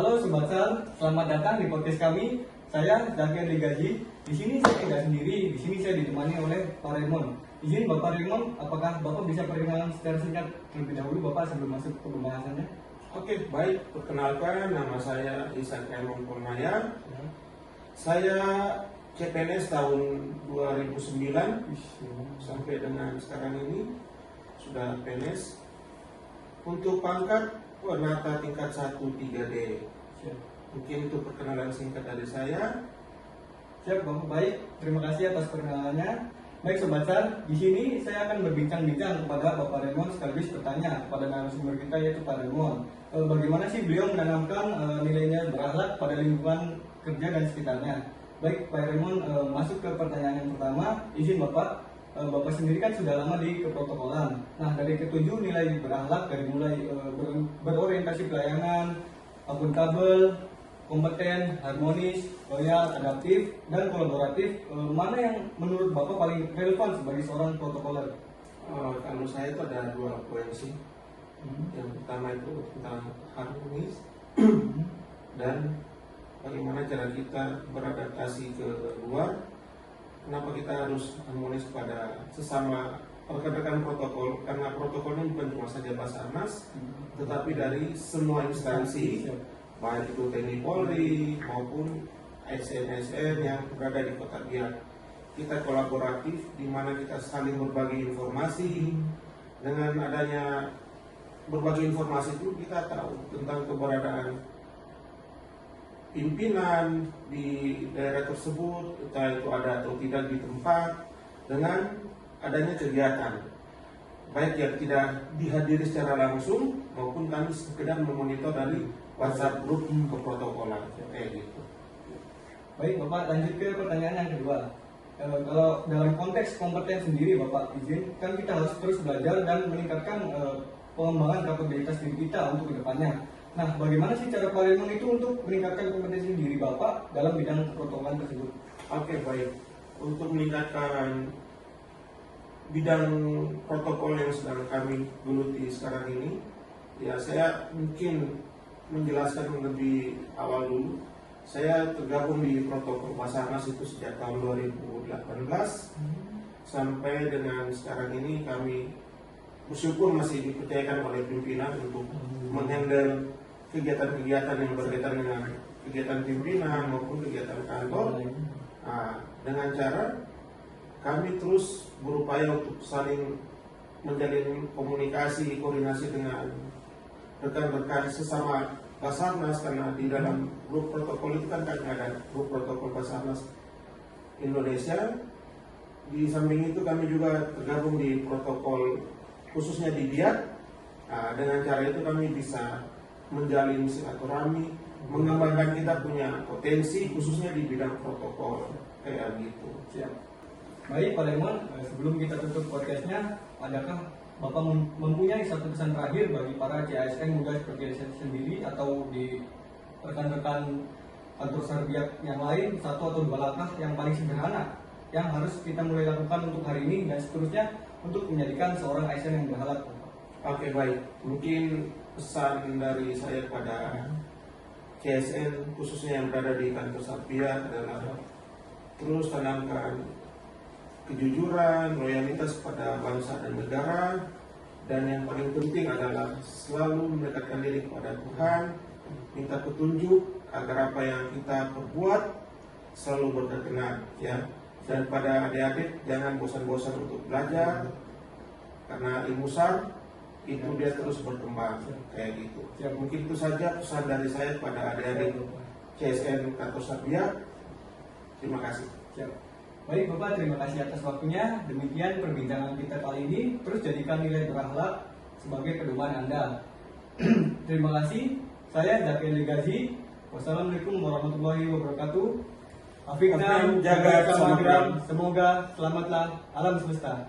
Halo Sobat Sal, selamat datang di podcast kami. Saya Zakian Ligaji. Di sini saya tidak sendiri. Di sini saya ditemani oleh Pak Raymond. Izin Bapak Raymond, apakah Bapak bisa perkenalan secara singkat terlebih dahulu Bapak sebelum masuk ke pembahasannya? Oke, baik. Perkenalkan, nama saya Ishak Raymond Purmaya. Saya CPNS tahun 2009 sampai dengan sekarang ini sudah PNS. Untuk pangkat Wanata tingkat 1 3D. Mungkin itu perkenalan singkat dari saya. Siap Bapak, baik. Terima kasih atas perkenalannya. Baik Sobat Sal, di sini saya akan berbincang-bincang kepada Bapak Raymond sekaligus bertanya kepada narasumber kita yaitu Pak Raymond. Bagaimana sih beliau menanamkan nilainya berakhlak pada lingkungan kerja dan sekitarnya? Baik Pak Raymond, masuk ke pertanyaan yang pertama. Izin Bapak, Bapak sendiri kan sudah lama di keprotokolan. Nah, dari ketujuh nilai berakhlak dari mulai berorientasi pelayanan, akuntabel, kompeten, harmonis, loyal, adaptif, dan kolaboratif, mana yang menurut Bapak paling relevan sebagai seorang protokoler? Kalau saya itu ada 2 poin sih. Yang pertama itu tentang harmonis dan bagaimana cara kita beradaptasi ke luar. Kenapa kita harus harmonis pada sesama rekan-rekan protokol? Karena protokolnya bukan cuma saja Basarnas, tetapi dari semua instansi, baik itu TNI Polri maupun ASN yang berada di Kota Biak. Kita kolaboratif di mana kita saling berbagi informasi. Dengan adanya berbagi informasi itu kita tahu tentang keberadaan pimpinan di daerah tersebut, entah itu ada atau tidak di tempat, dengan adanya kegiatan baik yang tidak dihadiri secara langsung maupun kami sekedar memonitor dari WhatsApp grup keprotokolan kayak gitu. Baik Bapak, lanjut ke pertanyaan yang kedua. Kalau dalam konteks kompeten sendiri Bapak izin, kan kita harus terus belajar dan meningkatkan pengembangan kapabilitas diri kita untuk kedepannya. Nah, bagaimana sih cara Pak Raymond itu untuk meningkatkan kompetensi diri Bapak dalam bidang protokolan tersebut? Oke, baik. Untuk meningkatkan bidang protokol yang sedang kami geluti sekarang ini, ya saya mungkin menjelaskan lebih awal dulu. Saya tergabung di protokol Basarnas itu sejak tahun 2018 sampai dengan sekarang ini kami bersyukur masih dipercayakan oleh pimpinan untuk menghandle kegiatan-kegiatan yang berkaitan dengan kegiatan pimpinan maupun kegiatan kantor. Nah, dengan cara kami terus berupaya untuk saling menjalin komunikasi, koordinasi dengan rekan-rekan sesama Basarnas, karena di dalam grup protokol itu kan ada grup protokol Basarnas Indonesia. Di samping itu kami juga tergabung di protokol khususnya di Biak. Nah, dengan cara itu kami bisa menjalin silaturahmi, mengembangkan kita punya potensi khususnya di bidang protokol kayak gitu. Siap. Baik Pak Raymond, sebelum kita tutup podcastnya, adakah Bapak mempunyai satu pesan terakhir bagi para CASN muda seperti saya sendiri atau di rekan-rekan kantor Serbiak yang lain, 1 atau 2 langkah yang paling sederhana yang harus kita mulai lakukan untuk hari ini dan seterusnya untuk menjadikan seorang ASN yang berakhlak? Oke, baik. Mungkin pesan dari saya kepada CSN khususnya yang berada di kantor Serbiak adalah terus tanamkan kejujuran, loyalitas pada bangsa dan negara, dan yang paling penting adalah selalu mendekatkan diri kepada Tuhan, minta petunjuk agar apa yang kita perbuat selalu berkenan, ya. Dan pada adik-adik jangan bosan-bosan untuk belajar, karena ilmu besar itu dia terus berkembang kayak gitu. Ya, mungkin itu saja pesan dari saya kepada adik-adik CSN kantor Serbiak. Terima kasih. Siap. Baik Bapak, terima kasih atas waktunya. Demikian perbincangan kita kali ini. Terus jadikan nilai berakhlak sebagai pedoman Anda. Terima kasih. Saya Zakian Ligaji. Wassalamualaikum warahmatullahi wabarakatuh. Afiqna, jaga keselamatan. Semoga selamatlah alam semesta.